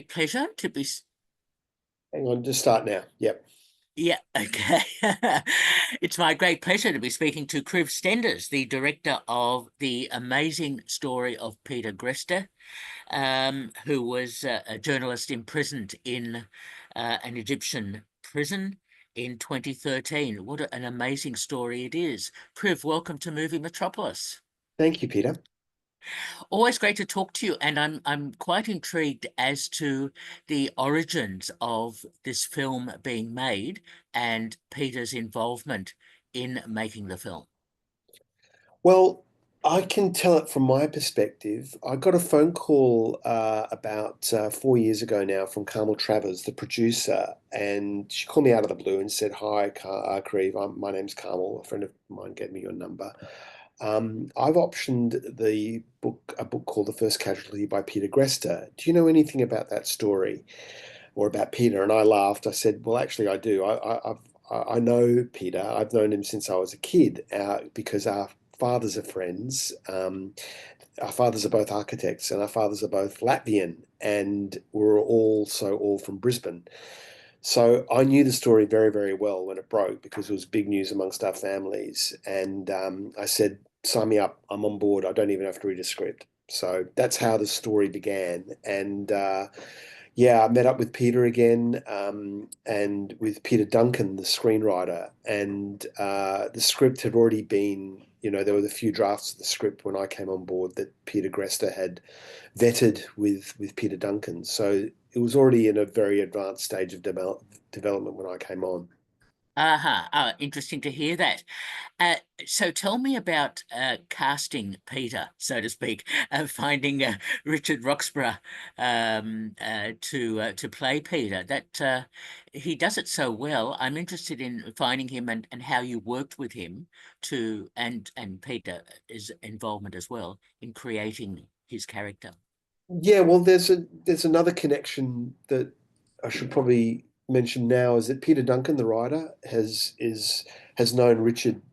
Pleasure to be. Hang on, just start now. Yep. Yeah, okay. It's my great pleasure to be speaking to Kriv Stenders, the director of the amazing story of Peter Greste, who was a journalist imprisoned in an Egyptian prison in 2013. An amazing story it is. Kriv, welcome to Movie Metropolis. Thank you, Peter. Always great to talk to you, and I'm quite intrigued as to the origins of this film being made and Peter's involvement in making the film. Well, I can tell it from my perspective. I got a phone call about 4 years ago now from Carmel Travers, the producer, and she called me out of the blue and said, "Hi, Creve. My name's Carmel. A friend of mine gave me your number. I've optioned a book called The First Casualty by Peter Greste. Do you know anything about that story or about Peter?" And I laughed. I said, "Well, actually, I do. I know Peter. I've known him since I was a kid because our fathers are friends. Our fathers are both architects, and our fathers are both Latvian, and we're also all from Brisbane. So I knew the story very, very well when it broke because it was big news amongst our families. And I said, sign me up. I'm on board. I don't even have to read a script." So that's how the story began. And yeah, I met up with Peter again and with Peter Duncan, the screenwriter. And the script had already been, there were a few drafts of the script when I came on board that Peter Grester had vetted with Peter Duncan. So it was already in a very advanced stage of development when I came on. Uh-huh. Interesting to hear that. Uh, so tell me about casting Peter, so to speak, finding Richard Roxburgh to play Peter. That he does it so well. I'm interested in finding him and how you worked with him and Peter's involvement as well in creating his character. Yeah, well, there's another connection that I should probably mention now is that Peter Duncan, the writer, has known Richard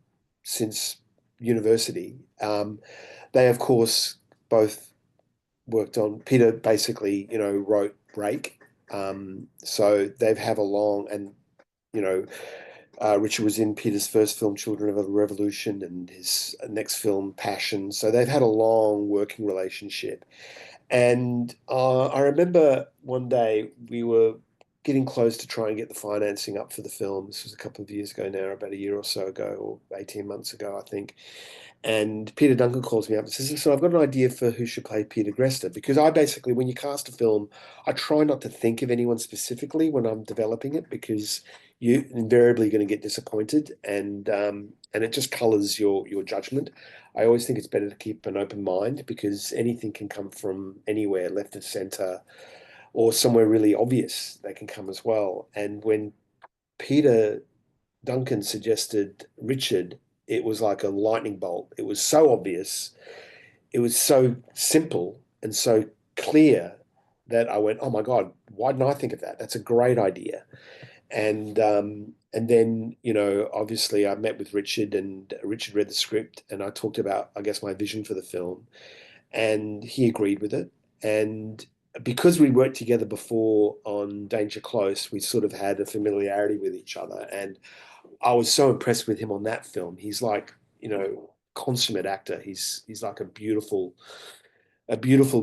since university. They, of course, both worked on. Peter basically, wrote Rake, so they've have a long and you know Richard was in Peter's first film, Children of the Revolution, and his next film, Passion. So they've had a long working relationship. And I remember one day we were getting close to try and get the financing up for the film. This was a couple of years ago now, about a year or so ago, or 18 months ago, I think. And Peter Duncan calls me up and says, "So I've got an idea for who should play Peter Greste." Because I basically, when you cast a film, I try not to think of anyone specifically when I'm developing it because you're invariably going to get disappointed and it just colors your judgment. I always think it's better to keep an open mind because anything can come from anywhere, left of center, or somewhere really obvious they can come as well. And when Peter Duncan suggested Richard, it was like a lightning bolt. It was so obvious. It was so simple and so clear that I went, "Oh my God, why didn't I think of that? That's a great idea." And then, obviously I met with Richard and Richard read the script and I talked about, I guess, my vision for the film and he agreed with it. And because we worked together before on Danger Close, we sort of had a familiarity with each other. And I was so impressed with him on that film. He's like, consummate actor. He's like a beautiful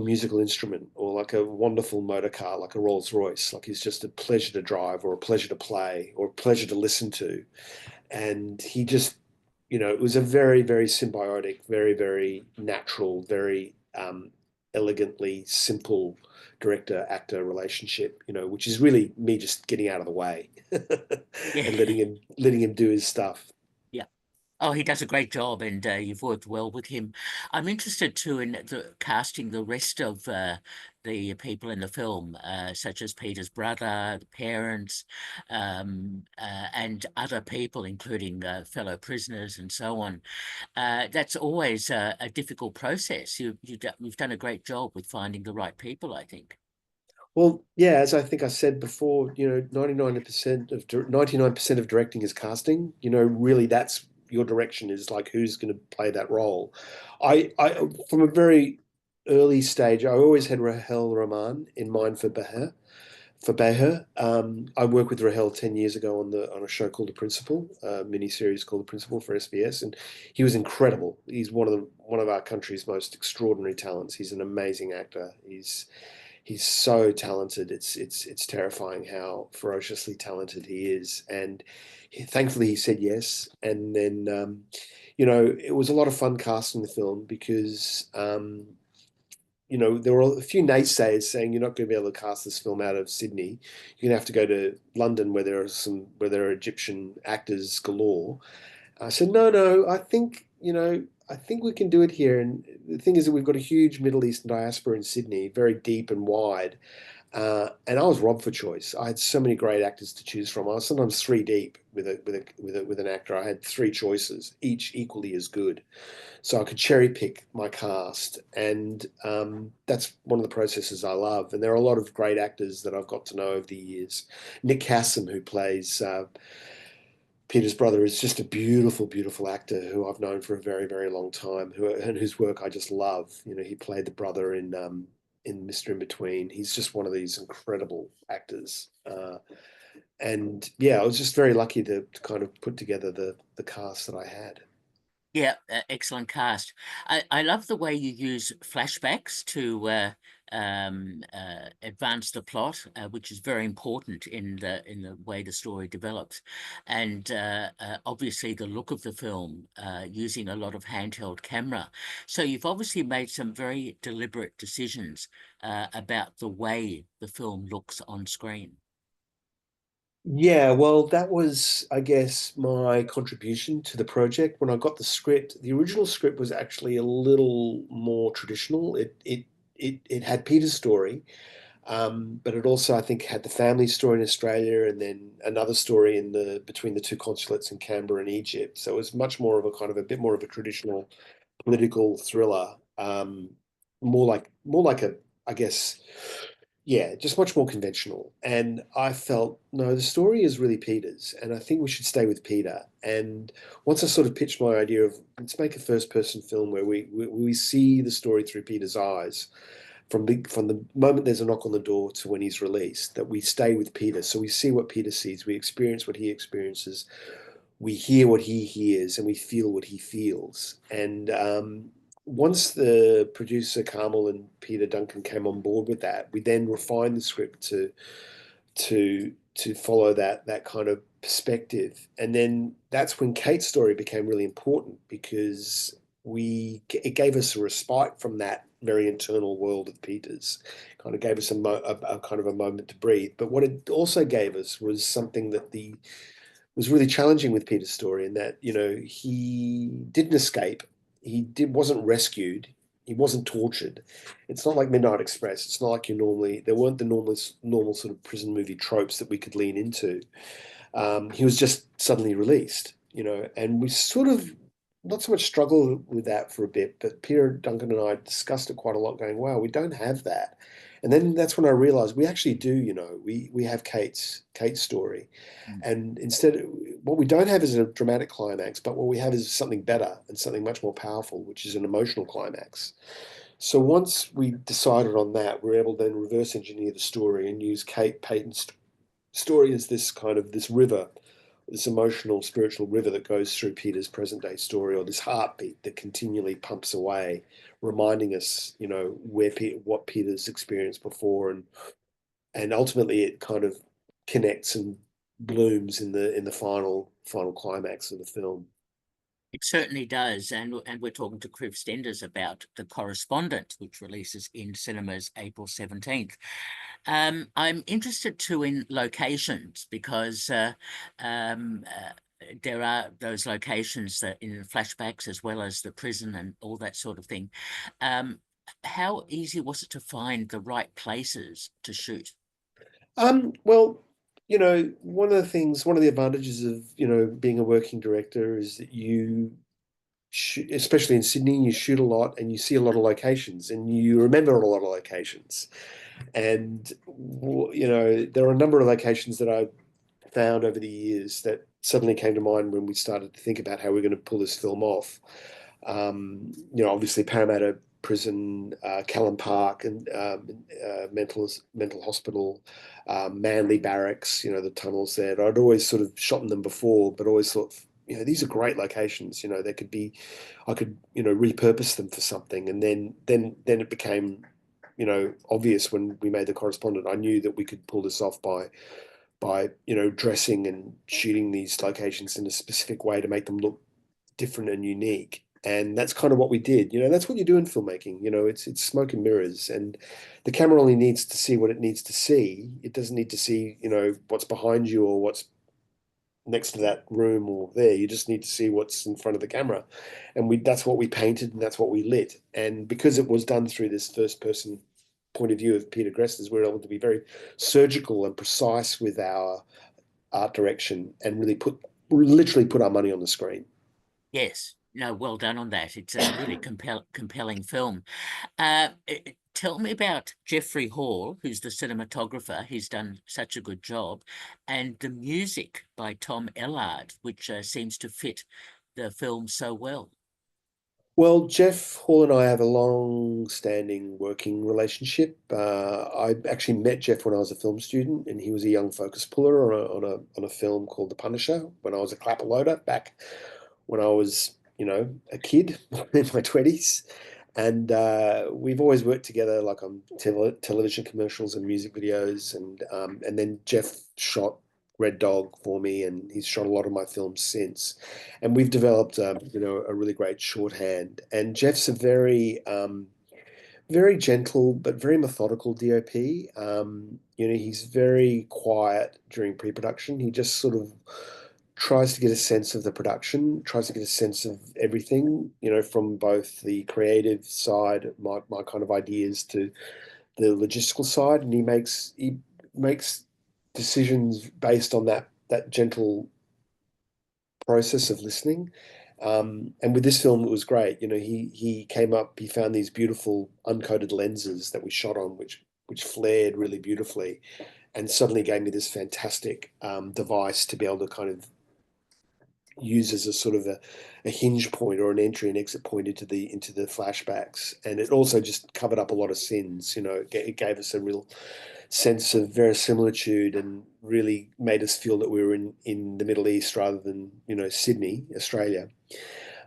musical instrument or like a wonderful motor car, like a Rolls Royce. Like he's just a pleasure to drive or a pleasure to play or a pleasure to listen to. And he just, it was a very, very symbiotic, very, very natural, very elegantly simple director actor relationship, which is really me just getting out of the way Yeah, and letting him do his stuff. yeah. Oh, he does a great job, and you've worked well with him. I'm interested too in casting the rest of the people in the film, such as Peter's brother, the parents, and other people, including fellow prisoners and so on. That's always a difficult process. You've done a great job with finding the right people, I think. Well, yeah, as I think I said before, 99% of directing is casting. Really that's your direction is like who's going to play that role. I from a very early stage, I always had Rahel Rahman in mind for Beher. For Beher, I worked with Rahel 10 years ago on a show called The Principal, a mini series called The Principal for SBS, and he was incredible. He's one of our country's most extraordinary talents. He's an amazing actor. He's so talented. It's terrifying how ferociously talented he is. And thankfully he said yes. And then it was a lot of fun casting the film because there were a few naysayers saying you're not going to be able to cast this film out of Sydney. You're going to have to go to London where there are Egyptian actors galore. I said, no, no, I think we can do it here. And the thing is that we've got a huge Middle Eastern diaspora in Sydney, very deep and wide. And I was robbed for choice. I had so many great actors to choose from. I was sometimes three deep with an actor. I had three choices, each equally as good, so I could cherry pick my cast, and that's one of the processes I love. And there are a lot of great actors that I've got to know over the years. Nick Kassem, who plays Peter's brother, is just a beautiful, beautiful actor who I've known for a very, very long time, and whose work I just love. He played the brother in Mr. In Between. He's just one of these incredible actors. And yeah, I was just very lucky to kind of put together the cast that I had. Yeah, excellent cast. I love the way you use flashbacks to advance the plot, which is very important in the way the story develops, and obviously the look of the film, using a lot of handheld camera. So you've obviously made some very deliberate decisions about the way the film looks on screen. Yeah, well, that was, I guess, my contribution to the project. When I got the script, the original script was actually a little more traditional. It had Peter's story, but it also, I think, had the family story in Australia and then another story in the between the two consulates in Canberra and Egypt. So it was much more of a kind of a bit more of a traditional political thriller, more like a, I guess, yeah, just much more conventional. And I felt, no, the story is really Peter's, and I think we should stay with Peter. And once I sort of pitched my idea of let's make a first person film where we see the story through Peter's eyes from the moment there's a knock on the door to when he's released, that we stay with Peter. So we see what Peter sees, we experience what he experiences, we hear what he hears, and we feel what he feels. And once the producer Carmel and Peter Duncan came on board with that, we then refined the script to follow that kind of perspective. And then that's when Kate's story became really important because it gave us a respite from that very internal world of Peter's. Kind of gave us a kind of a moment to breathe. But what it also gave us was something that the was really challenging with Peter's story in that, he didn't escape. Wasn't rescued. He wasn't tortured. It's not like Midnight Express. It's not like there weren't the normal sort of prison movie tropes that we could lean into. He was just suddenly released, and we sort of not so much struggled with that for a bit, but Peter Duncan and I discussed it quite a lot, going, wow, we don't have that. And then that's when I realized we actually do, we have Kate's story. Mm. And instead, what we don't have is a dramatic climax, but what we have is something better and something much more powerful, which is an emotional climax. So once we decided on that, we are able to then reverse engineer the story and use Kate Payton's story as this kind of this river, this emotional, spiritual river that goes through Peter's present day story, or this heartbeat that continually pumps away, reminding us, what Peter's experienced before, and ultimately it kind of connects and blooms in the final climax of the film. It certainly does, and we're talking to Kriv Stenders about The Correspondent, which releases in cinemas April 17th. I'm interested too in locations because there are those locations that in flashbacks as well as the prison and all that sort of thing. Um, how easy was it to find the right places to shoot? Well, one of the advantages of, being a working director is that especially in Sydney, you shoot a lot and you see a lot of locations and you remember a lot of locations. And, there are a number of locations that I found over the years that suddenly came to mind when we started to think about how we're going to pull this film off. Obviously prison, Callan Park, and mental hospital, Manly Barracks. The tunnels there. I'd always sort of shot in them before, but always thought, these are great locations. They could be, I could, repurpose them for something, and then it became, obvious when we made the Correspondent. I knew that we could pull this off by dressing and shooting these locations in a specific way to make them look different and unique. And that's kind of what we did. That's what you do in filmmaking. It's smoke and mirrors, and the camera only needs to see what it needs to see. It doesn't need to see, what's behind you or what's next to that room or there. You just need to see what's in front of the camera. And that's what we painted and that's what we lit. And because it was done through this first person point of view of Peter Greste, we were able to be very surgical and precise with our art direction and literally put our money on the screen. Yes. No, well done on that. It's a really compelling film. Tell me about Jeffrey Hall, who's the cinematographer. He's done such a good job, and the music by Tom Ellard, which seems to fit the film so well. Well, Jeff Hall and I have a long-standing working relationship. I actually met Jeff when I was a film student, and he was a young focus puller on a film called The Punisher when I was a clapper loader back when I was, a kid in my 20s. And we've always worked together, like on television commercials and music videos. And then Jeff shot Red Dog for me, and he's shot a lot of my films since. And we've developed, a really great shorthand. And Jeff's a very gentle but very methodical DOP. He's very quiet during pre-production. He just sort of tries to get a sense of the production, tries to get a sense of everything, from both the creative side, my kind of ideas, to the logistical side, and he makes decisions based on that gentle process of listening. And with this film, it was great. He came up, he found these beautiful uncoated lenses that we shot on, which flared really beautifully, and suddenly gave me this fantastic device to be able to kind of use as a sort of a hinge point or an entry and exit point into the flashbacks. And it also just covered up a lot of sins. It gave us a real sense of verisimilitude and really made us feel that we were in the Middle East rather than, Sydney, Australia.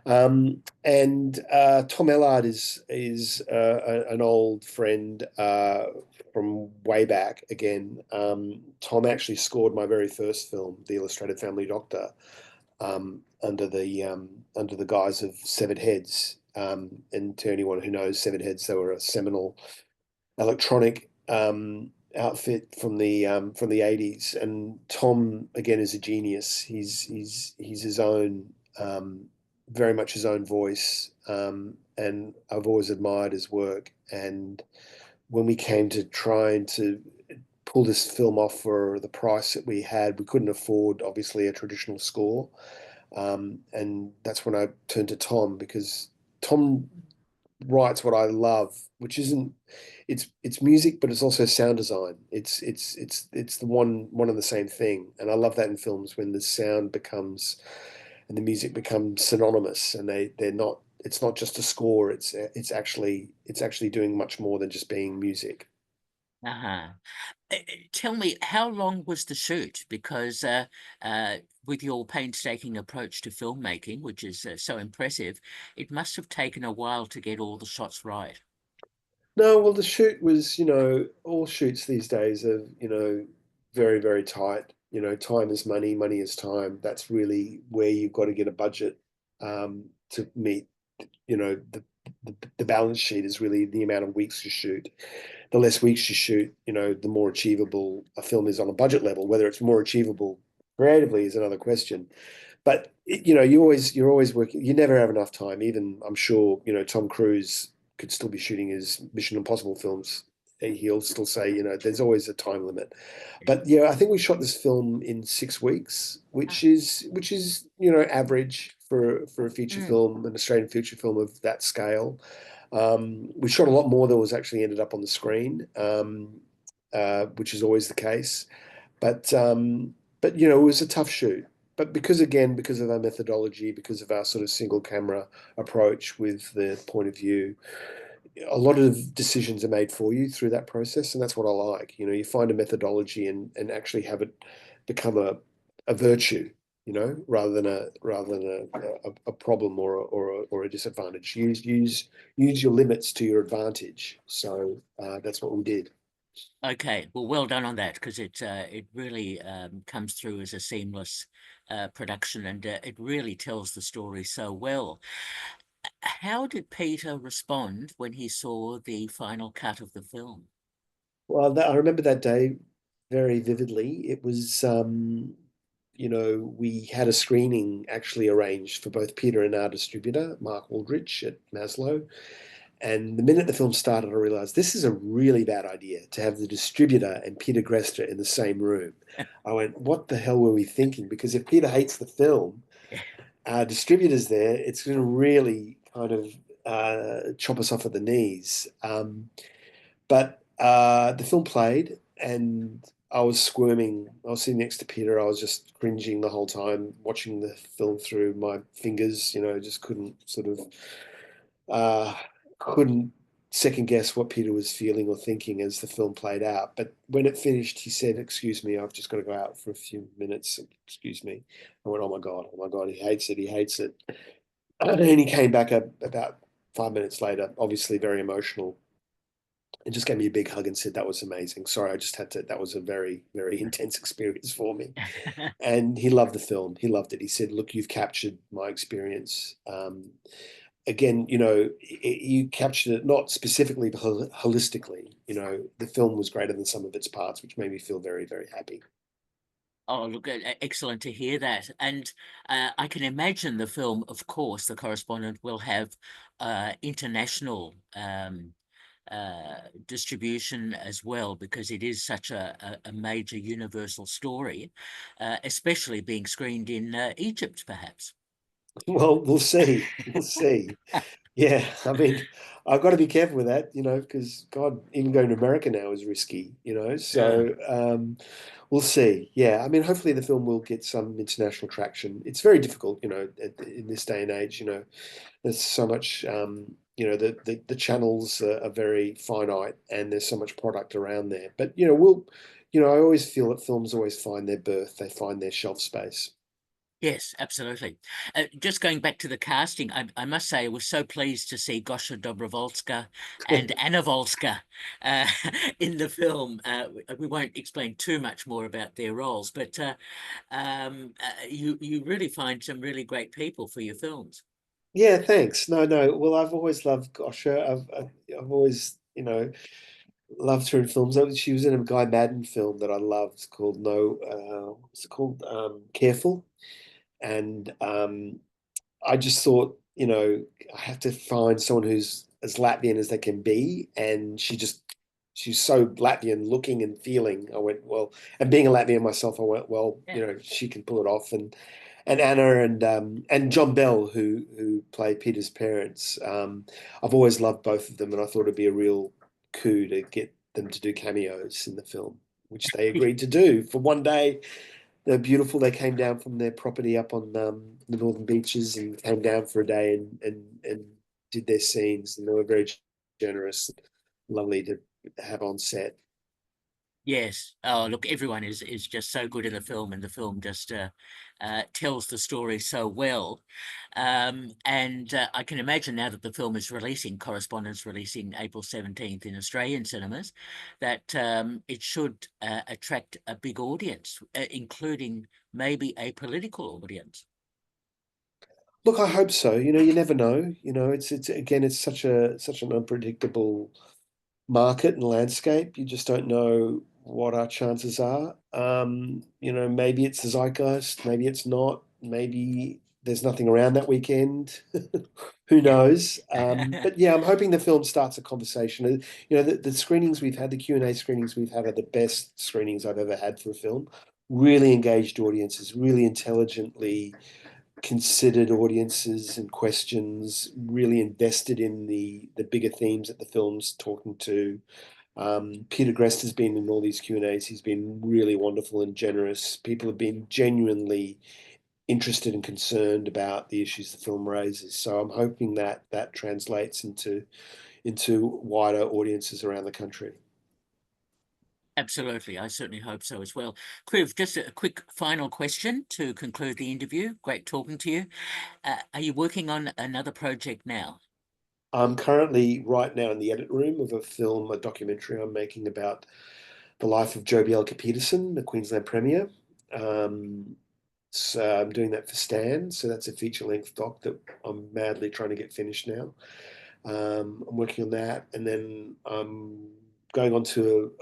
And Tom Ellard is an old friend from way back again. Tom actually scored my very first film, The Illustrated Family Doctor, under the guise of Severed Heads. And to anyone who knows Severed Heads, they were a seminal electronic outfit from the 80s. And Tom again is a genius. He's his own, very much his own voice, and I've always admired his work. And when we came to trying to pull this film off for the price that we had, we couldn't afford obviously a traditional score. And that's when I turned to Tom, because Tom writes what I love, which isn't it's music, but it's also sound design. It's the one and the same thing. And I love that in films when the sound becomes and the music becomes synonymous, and they're not. It's not just a score. It's actually doing much more than just being music. Uh-huh. Tell me, how long was the shoot? Because uh, with your painstaking approach to filmmaking, which is so impressive, it must have taken a while to get all the shots right. No, well, the shoot was, all shoots these days are, very, very tight. Time is money, money is time. That's really where you've got to get a budget to meet, the balance sheet is really the amount of weeks you shoot. The less weeks you shoot, the more achievable a film is on a budget level. Whether it's more achievable creatively is another question. But you're always working. You never have enough time. Even I'm sure Tom Cruise could still be shooting his Mission Impossible films. He'll still say there's always a time limit. But yeah, I think we shot this film in 6 weeks, which is average for a feature Mm. film, an Australian feature film of that scale. We shot a lot more than was actually ended up on the screen, which is always the case. But it was a tough shoot. But because of our methodology, because of our sort of single camera approach with the point of view, a lot of decisions are made for you through that process, and that's what I like. You know, you find a methodology and actually have it become a virtue, you know, rather than a problem or a disadvantage. Use your limits to your advantage. So that's what we did. Okay, well, well done on that, because it really comes through as a seamless production, and it really tells the story so well. How did Peter respond when he saw the final cut of the film? Well, I remember that day very vividly. It was, you know, we had a screening actually arranged for both Peter and our distributor, Mark Aldrich at Maslow. And the minute the film started, I realized this is a really bad idea to have the distributor and Peter Greste in the same room. I went, what the hell were we thinking? Because if Peter hates the film, our distributor's there, it's going to really kind of chop us off at the knees. But the film played, and I was squirming. I was sitting next to Peter. I was just cringing the whole time, watching the film through my fingers. You know, just uh, couldn't second guess what Peter was feeling or thinking as the film played out. But when it finished, he said, "Excuse me, I've just got to go out for a few minutes. Excuse me." I went, oh my God, he hates it. He hates it." And he came back about 5 minutes later, obviously very emotional, and just gave me a big hug and said, "That was amazing. Sorry, I just had to, that was a very, very intense experience for me." And he loved the film. He loved it. He said, "Look, you've captured my experience. Again, you know, you captured it not specifically, but holistically. You know, the film was greater than some of its parts, which made me feel very, very happy." Oh, look, excellent to hear that. And I can imagine the film, of course, The Correspondent will have international distribution as well, because it is such a major universal story, especially being screened in Egypt, perhaps. Well, we'll see. We'll see. Yeah, I mean, I've got to be careful with that, you know, because God, even going to America now is risky, you know. Yeah. So we'll see. Yeah, I mean, hopefully the film will get some international traction. It's very difficult, you know, in this day and age. You know, there's so much. You know, the channels are very finite, and there's so much product around there. But you know, you know, I always feel that films always find their birth. They find their shelf space. Yes, absolutely. Just going back to the casting, I must say I was so pleased to see Gosha Dobrovolska and Anna Volska uh, in the film. We won't explain too much more about their roles, but you really find some really great people for your films. Yeah, thanks. No, no. Well, I've always loved Gosha. I've always, you know, loved her in films. She was in a Guy Madden film that I loved called No, what's it called? Careful. And I just thought, you know, I have to find someone who's as Latvian as they can be, and she's so Latvian looking and feeling. I went, well, and being a Latvian myself, I went, well, Yeah. you know, she can pull it off. And Anna and John Bell, who play Peter's parents, I've always loved both of them, and I thought it'd be a real coup to get them to do cameos in the film, which they agreed to do for one day. They're beautiful. They came down from their property up on the northern beaches and came down for a day and did their scenes, and they were very generous, lovely to have on set. Yes. Oh, look, everyone is just so good in the film, and the film just tells the story so well. And I can imagine now that the film is releasing, Correspondence releasing April 17th in Australian cinemas, that it should attract a big audience, including maybe a political audience. Look, I hope so. You know, you never know. You know, it's again, it's such an unpredictable market and landscape. You just don't know what our chances are. You know, maybe it's the zeitgeist, maybe it's not, maybe there's nothing around that weekend. Who Yeah. knows? But yeah, I'm hoping the film starts a conversation. You know, the screenings we've had, the Q&A screenings we've had are the best screenings I've ever had for a film. Really engaged audiences, really intelligently considered audiences and questions, really invested in the bigger themes that the film's talking to. Peter Greste has been in all these Q&As. He's been really wonderful and generous. People have been genuinely interested and concerned about the issues the film raises. So I'm hoping that that translates into into wider audiences around the country. Absolutely. I certainly hope so as well. Kriv, just a quick final question to conclude the interview. Great talking to you. Are you working on another project now? I'm currently right now in the edit room of a documentary I'm making about the life of Joh Bjelke-Petersen, the Queensland Premier. So I'm doing that for Stan. So that's a feature-length doc that I'm madly trying to get finished now. I'm working on that, and then I'm going on to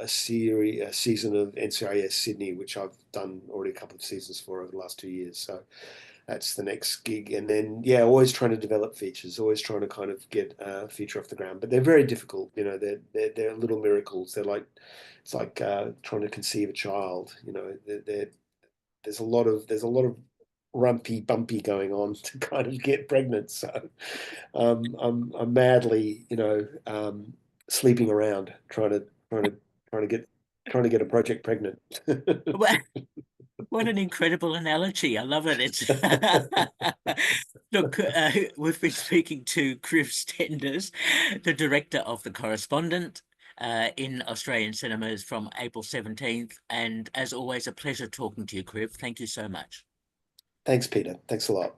a season of NCIS Sydney, which I've done already a couple of seasons for over the last 2 years. So that's the next gig. And then, yeah, always trying to develop features, always trying to kind of get a feature off the ground. But they're very difficult. You know, they're little miracles. They're like it's like trying to conceive a child. You know, there's a lot of rumpy bumpy going on to kind of get pregnant. So I'm madly, sleeping around trying to trying to get trying to get a project pregnant. Well, what an incredible analogy. I love it. It's Look, we've been speaking to Kriv Stenders, the director of The Correspondent, in Australian cinemas from April 17th. And as always, a pleasure talking to you, Kriv. Thank you so much. Thanks, Peter. Thanks a lot.